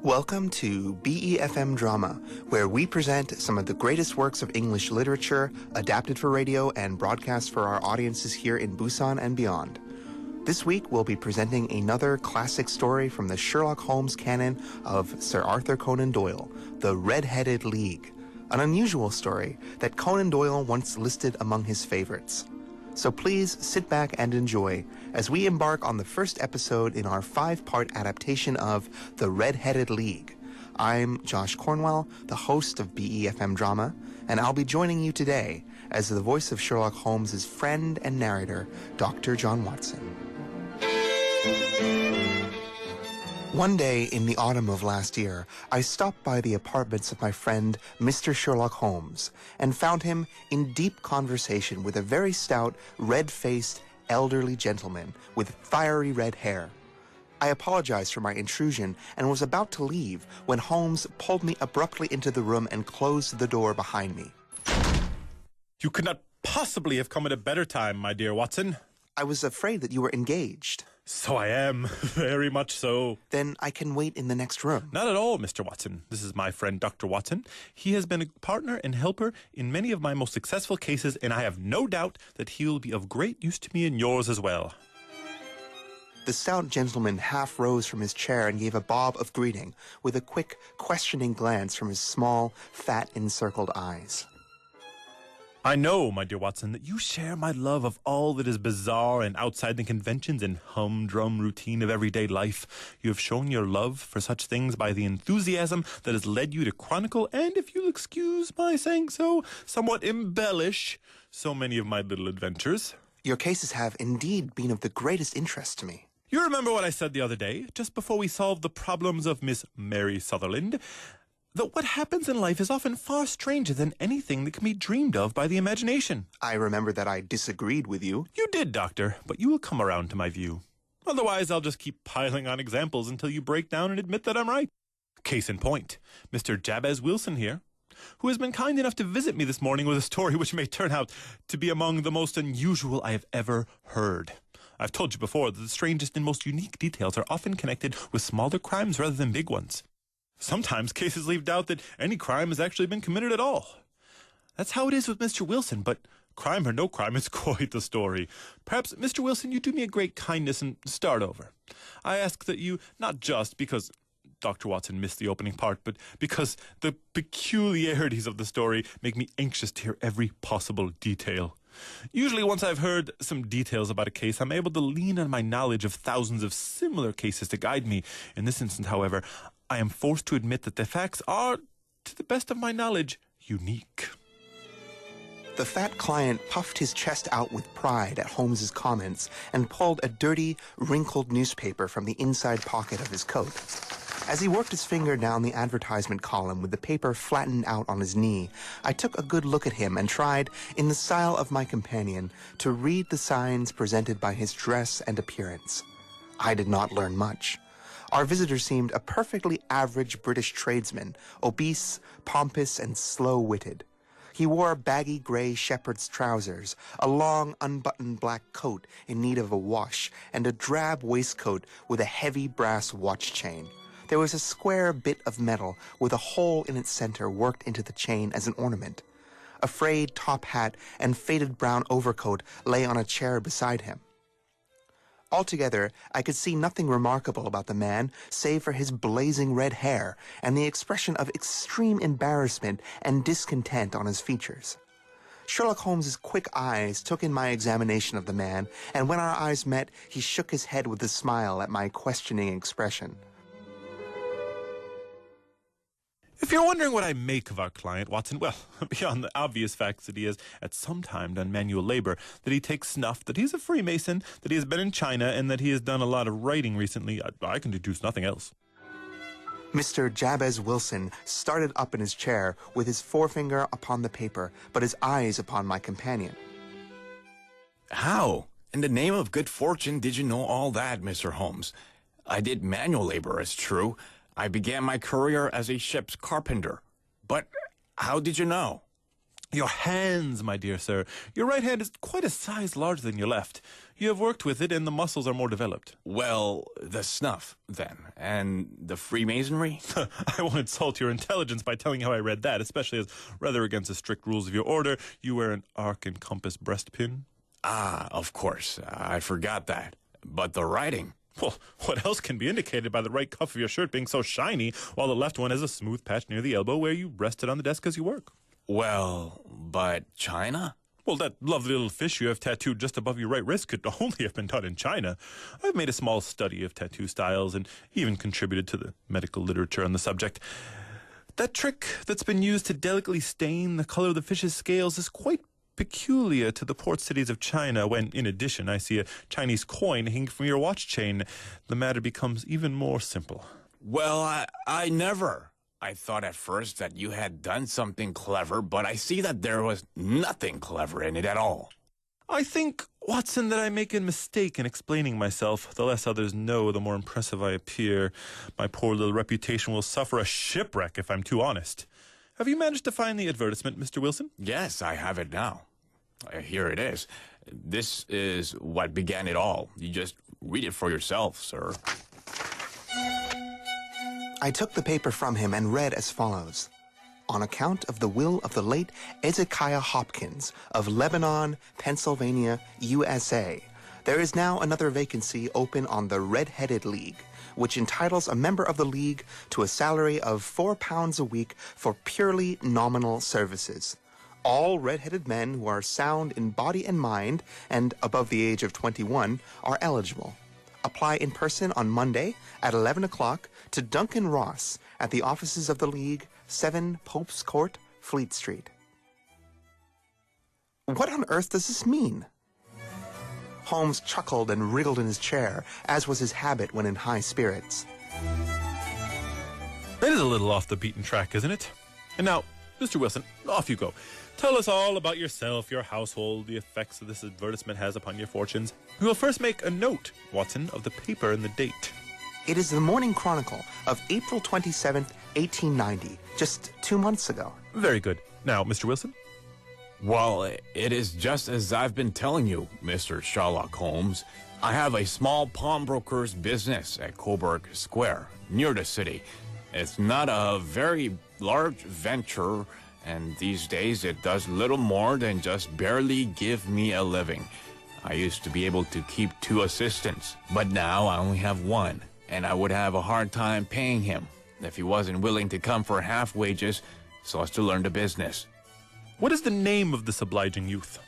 Welcome to BeFM Drama, where we present some of the greatest works of English literature adapted for radio and broadcast for our audiences here in Busan and beyond. This week, we'll be presenting another classic story from the Sherlock Holmes canon of Sir Arthur Conan Doyle, The Redheaded League, an unusual story that Conan Doyle once listed among his favorites. So please sit back and enjoy as we embark on the first episode in our 5-part adaptation of The Redheaded League. I'm Josh Cornwell, the host of BeFM Drama, and I'll be joining you today as the voice of Sherlock Holmes' friend and narrator, Dr. John Watson. One day in the autumn of last year, I stopped by the apartments of my friend, Mr. Sherlock Holmes, and found him in deep conversation with a very stout, red-faced, elderly gentleman with fiery red hair. I apologized for my intrusion and was about to leave when Holmes pulled me abruptly into the room and closed the door behind me. You could not possibly have come at a better time, my dear Watson. I was afraid that you were engaged. So I am, very much so. Then I can wait in the next room. Not at all, Mr. Watson. This is my friend, Dr. Watson. He has been a partner and helper in many of my most successful cases, and I have no doubt that he will be of great use to me in yours as well. The stout gentleman half rose from his chair and gave a bob of greeting, with a quick, questioning glance from his small, fat, encircled eyes. I know, my dear Watson, that you share my love of all that is bizarre and outside the conventions and humdrum routine of everyday life. You have shown your love for such things by the enthusiasm that has led you to chronicle, and if you'll excuse my saying so, somewhat embellish so many of my little adventures. Your cases have indeed been of the greatest interest to me. You remember what I said the other day, just before we solved the problems of Miss Mary Sutherland, that what happens in life is often far stranger than anything that can be dreamed of by the imagination. I remember that I disagreed with you. You did, Doctor, but you will come around to my view. Otherwise, I'll just keep piling on examples until you break down and admit that I'm right. Case in point, Mr. Jabez Wilson here, who has been kind enough to visit me this morning with a story which may turn out to be among the most unusual I have ever heard. I've told you before that the strangest and most unique details are often connected with smaller crimes rather than big ones. Sometimes cases leave doubt that any crime has actually been committed at all. That's how it is with Mr. Wilson, but crime or no crime, it's quite the story. Perhaps, Mr. Wilson, you do me a great kindness and start over. I ask that you, not just because Dr. Watson missed the opening part, but because the peculiarities of the story make me anxious to hear every possible detail. Usually once I've heard some details about a case, I'm able to lean on my knowledge of thousands of similar cases to guide me. In this instance, however, I am forced to admit that the facts are, to the best of my knowledge, unique. The fat client puffed his chest out with pride at Holmes's comments and pulled a dirty, wrinkled newspaper from the inside pocket of his coat. As he worked his finger down the advertisement column with the paper flattened out on his knee, I took a good look at him and tried, in the style of my companion, to read the signs presented by his dress and appearance. I did not learn much. Our visitor seemed a perfectly average British tradesman, obese, pompous, and slow-witted. He wore baggy gray shepherd's trousers, a long, unbuttoned black coat in need of a wash, and a drab waistcoat with a heavy brass watch chain. There was a square bit of metal with a hole in its center worked into the chain as an ornament. A frayed top hat and faded brown overcoat lay on a chair beside him. Altogether, I could see nothing remarkable about the man, save for his blazing red hair and the expression of extreme embarrassment and discontent on his features. Sherlock Holmes's quick eyes took in my examination of the man, and when our eyes met, he shook his head with a smile at my questioning expression. If you're wondering what I make of our client, Watson, well, beyond the obvious facts that he has at some time done manual labor, that he takes snuff, that he's a Freemason, that he has been in China, and that he has done a lot of writing recently, I can deduce nothing else. Mr. Jabez Wilson started up in his chair with his forefinger upon the paper, but his eyes upon my companion. How, in the name of good fortune, did you know all that, Mr. Holmes? I did manual labor, it's true. I began my career as a ship's carpenter. But how did you know? Your hands, my dear sir. Your right hand is quite a size larger than your left. You have worked with it, and the muscles are more developed. Well, the snuff, then, and the Freemasonry? I won't insult your intelligence by telling you how I read that, especially as, rather against the strict rules of your order, you wear an arc and compass breastpin. Ah, of course. I forgot that. But the writing... Well, what else can be indicated by the right cuff of your shirt being so shiny, while the left one has a smooth patch near the elbow where you rest it on the desk as you work? Well, but China? Well, that lovely little fish you have tattooed just above your right wrist could only have been done in China. I've made a small study of tattoo styles and even contributed to the medical literature on the subject. That trick that's been used to delicately stain the color of the fish's scales is quite peculiar to the port cities of China when, in addition, I see a Chinese coin hanging from your watch chain. The matter becomes even more simple. Well, I never... I thought at first that you had done something clever, but I see that there was nothing clever in it at all. I think, Watson, that I make a mistake in explaining myself. The less others know, the more impressive I appear. My poor little reputation will suffer a shipwreck if I'm too honest. Have you managed to find the advertisement, Mr. Wilson? Yes, I have it now. Here it is. This is what began it all. You just read it for yourself, sir. I took the paper from him and read as follows. On account of the will of the late Ezekiah Hopkins of Lebanon, Pennsylvania, USA, there is now another vacancy open on the Redheaded League, which entitles a member of the league to a salary of £4 a week for purely nominal services. All red-headed men who are sound in body and mind and above the age of 21 are eligible. Apply in person on Monday at 11 o'clock to Duncan Ross at the offices of the League, 7 Pope's Court, Fleet Street. What on earth does this mean? Holmes chuckled and wriggled in his chair, as was his habit when in high spirits. That is a little off the beaten track, isn't it? And now, Mr. Wilson, off you go. Tell us all about yourself, your household, the effects that this advertisement has upon your fortunes. We will first make a note, Watson, of the paper and the date. It is the Morning Chronicle of April 27th, 1890, just 2 months ago. Very good. Now, Mr. Wilson? Well, it is just as I've been telling you, Mr. Sherlock Holmes. I have a small pawnbroker's business at Coburg Square, near the city. It's not a very large venture, and these days it does little more than just barely give me a living. I used to be able to keep 2 assistants, but now I only have 1, and I would have a hard time paying him if he wasn't willing to come for half wages so as to learn the business. What is the name of this obliging youth?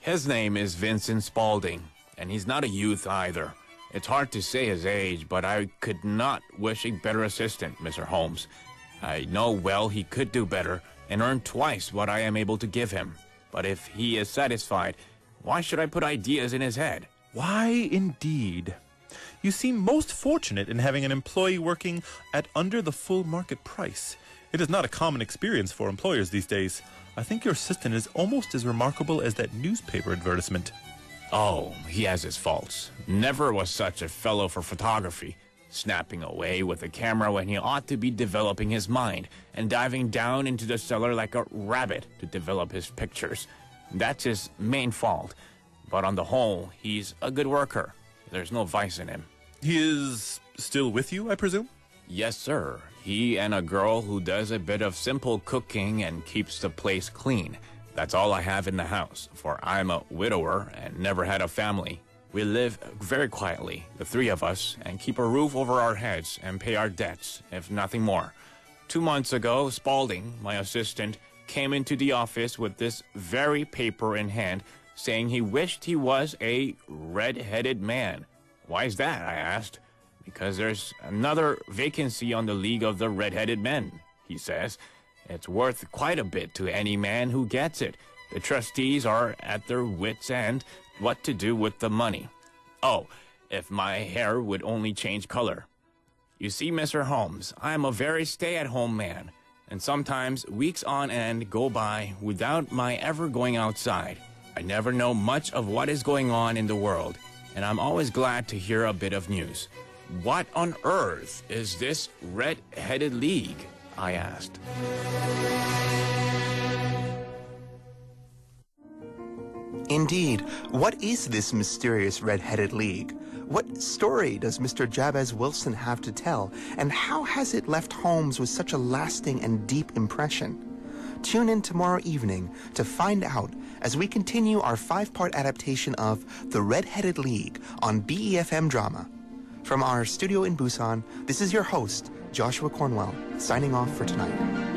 His name is Vincent Spaulding, and he's not a youth either. It's hard to say his age, but I could not wish a better assistant, Mr. Holmes. I know well he could do better and earn twice what I am able to give him. But if he is satisfied, why should I put ideas in his head? Why, indeed. You seem most fortunate in having an employee working at under the full market price. It is not a common experience for employers these days. I think your assistant is almost as remarkable as that newspaper advertisement. Oh, he has his faults. Never was such a fellow for photography. Snapping away with a camera when he ought to be developing his mind and diving down into the cellar like a rabbit to develop his pictures. That's his main fault. But on the whole, he's a good worker. There's no vice in him. He is still with you, I presume? Yes, sir. He and a girl who does a bit of simple cooking and keeps the place clean. That's all I have in the house, for I'm a widower and never had a family. We live very quietly, the 3 of us, and keep a roof over our heads and pay our debts, if nothing more. 2 months ago, Spaulding, my assistant, came into the office with this very paper in hand, saying he wished he was a red-headed man. Why is that? I asked. Because there's another vacancy on the League of the Red-Headed Men, he says. It's worth quite a bit to any man who gets it. The trustees are at their wits' end what to do with the money. Oh, if my hair would only change color. You see, Mr. Holmes, I am a very stay-at-home man, and sometimes weeks on end go by without my ever going outside. I never know much of what is going on in the world, and I'm always glad to hear a bit of news. What on earth is this Red-Headed League? I asked. Indeed, what is this mysterious Redheaded League? What story does Mr. Jabez Wilson have to tell, and how has it left Holmes with such a lasting and deep impression? Tune in tomorrow evening to find out as we continue our 5-part adaptation of The Redheaded League on BeFM Drama. From our studio in Busan, this is your host, Joshua Cornwell, signing off for tonight.